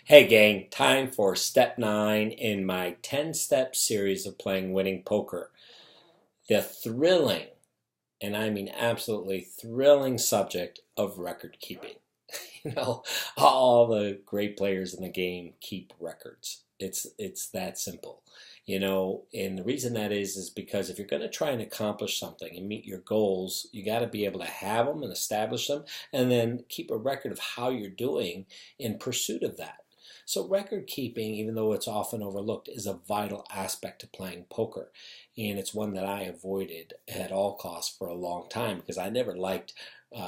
Hey gang, time for step 9 in my 10-step series of playing winning poker. The thrilling, and I mean absolutely thrilling subject of record keeping. You know, all the great players in the game keep records. It's that simple. And the reason that is because if you're going to try and accomplish something and meet your goals, you got to be able to have them and establish them and then keep a record of how you're doing in pursuit of that. So record keeping, even though it's often overlooked, is a vital aspect to playing poker. And it's one that I avoided at all costs for a long time because I never liked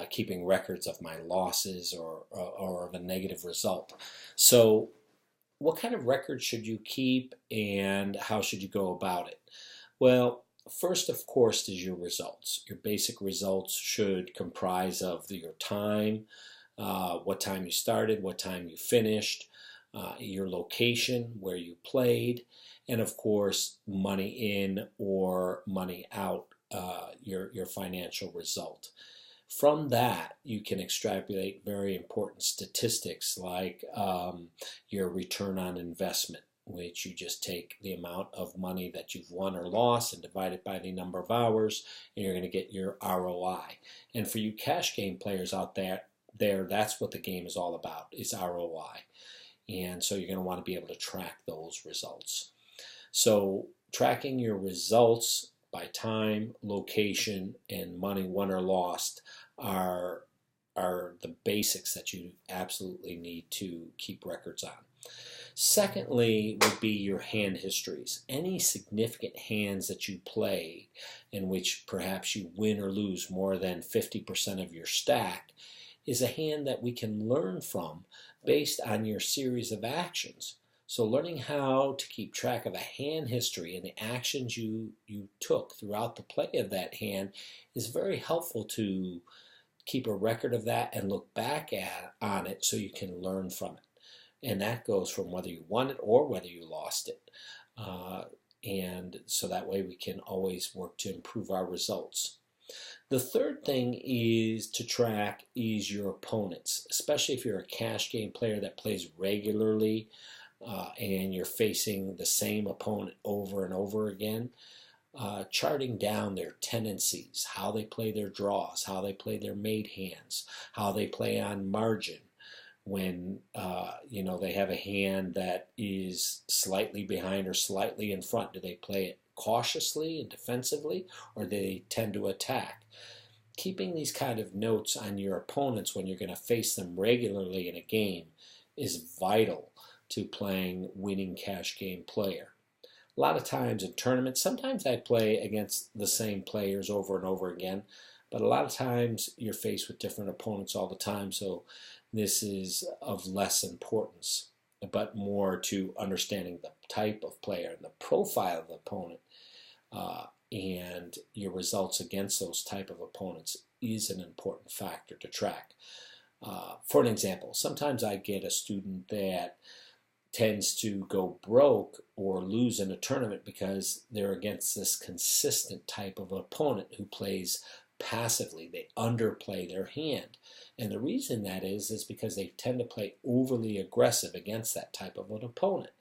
keeping records of my losses or of a negative result. So what kind of record should you keep and how should you go about it? Well, first, of course, is your results. Your basic results should comprise of your time, what time you started, what time you finished, your location, where you played, and of course, money in or money out, your financial result. From that, you can extrapolate very important statistics like your return on investment, which you just take the amount of money that you've won or lost and divide it by the number of hours, and you're going to get your ROI. And for you cash game players out there, that's what the game is all about, is ROI. And so you're going to want to be able to track those results. So tracking your results by time, location, and money won or lost are the basics that you absolutely need to keep records on. Secondly would be your hand histories. Any significant hands that you play in which perhaps you win or lose more than 50% of your stack is a hand that we can learn from based on your series of actions. So learning how to keep track of a hand history and the actions you took throughout the play of that hand is very helpful to keep a record of that and look back on it so you can learn from it. And that goes from whether you won it or whether you lost it. And so that way we can always work to improve our results. The third thing is to track is your opponents, especially if you're a cash game player that plays regularly and you're facing the same opponent over and over again. Charting down their tendencies, how they play their draws, how they play their made hands, how they play on margin. When they have a hand that is slightly behind or slightly in front, do they play it cautiously and defensively, or do they tend to attack? Keeping these kind of notes on your opponents when you're going to face them regularly in a game is vital to playing winning cash game player. A lot of times in tournaments, sometimes I play against the same players over and over again, but a lot of times you're faced with different opponents all the time, so this is of less importance, but more to understanding the type of player and the profile of the opponent, and your results against those type of opponents is an important factor to track. For an example, sometimes I get a student that tends to go broke or lose in a tournament because they're against this consistent type of opponent who plays passively. They underplay their hand. And the reason that is because they tend to play overly aggressive against that type of an opponent.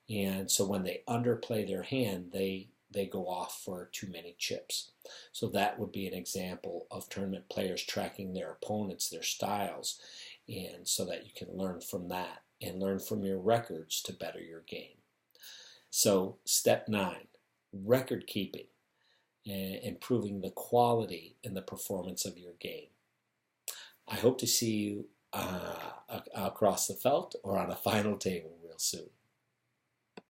And so when they underplay their hand, they go off for too many chips. So that would be an example of tournament players tracking their opponents, their styles, and so that you can learn from that and learn from your records to better your game. So step 9, record keeping, and improving the quality and the performance of your game. I hope to see you across the felt or on a final table real soon.